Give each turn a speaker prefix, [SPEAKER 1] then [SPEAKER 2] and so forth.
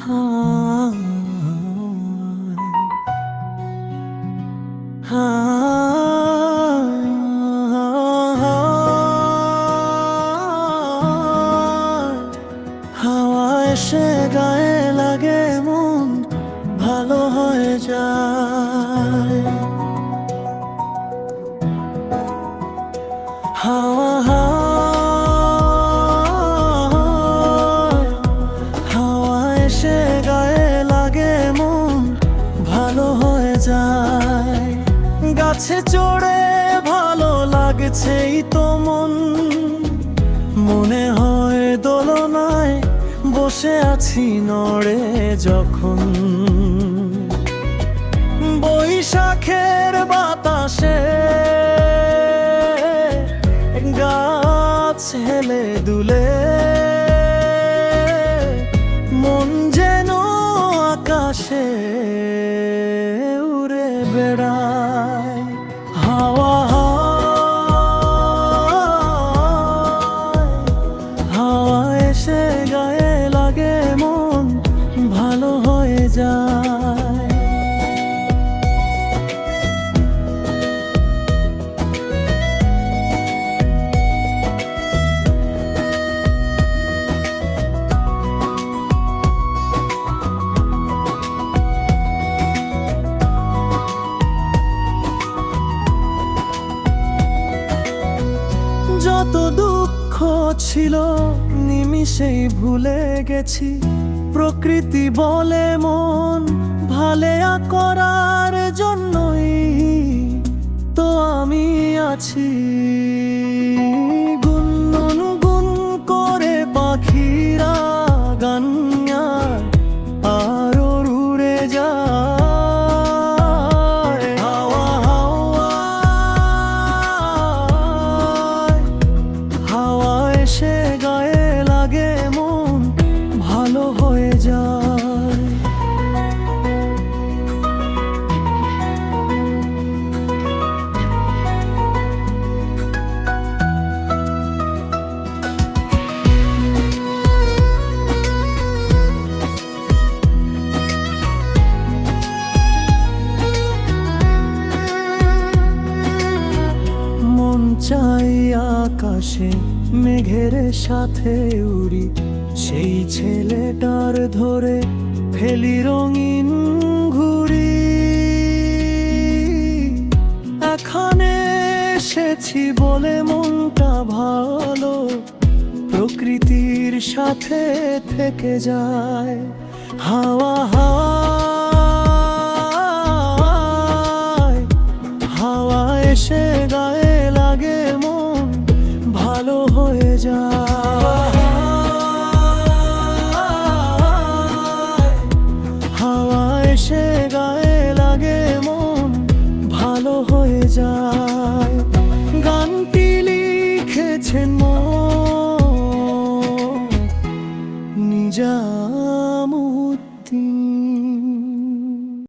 [SPEAKER 1] হাওয়া এসে গায়ে লাগে মন ভালো হয়ে যায়। হাওয়া হাওয়া এসে গায়ে লাগে মন ভালো হয়ে যায়। গাছে চড়ে ভালো লাগছেই তো মনে হয় দোলনায় বসে আছি নড়ে যখন। বৈশাখের বাতাসে গাছ হেলে দুলে মন যেন আকাশে উড়ে বেড়ায়। হাওয়া হাওয়া এসে গায়ে লাগে মন ভালো হয়ে যায়। যত দুঃখ ছিল নিমিষেই ভুলে গেছি। প্রকৃতি বলে মন ভালেয়া করার জন্যই তো আমি আছি। গুনগুন করে পাখিরা গান গায় আর উড়ে যায়। হাওয়া হাওয়া এসে গায়ে লাগে মন ভালো হয়ে যায়। মন চাই আকাশে মেঘের সাথে উড়ি, সেই ছেলেটার ধরে ফেলি রঙিন ঘুড়ি। এখানে এসেছি বলে মনটা ভালো প্রকৃতির সাথে থেকে যায়। হাওয়া হাওয়া এসে গায়ে লাগে মন ভালো হয়ে যায়। হাওয়া এসে গায়ে লাগে মন ভালো হয়ে যায়। গানটি লিখেছেন নিজা।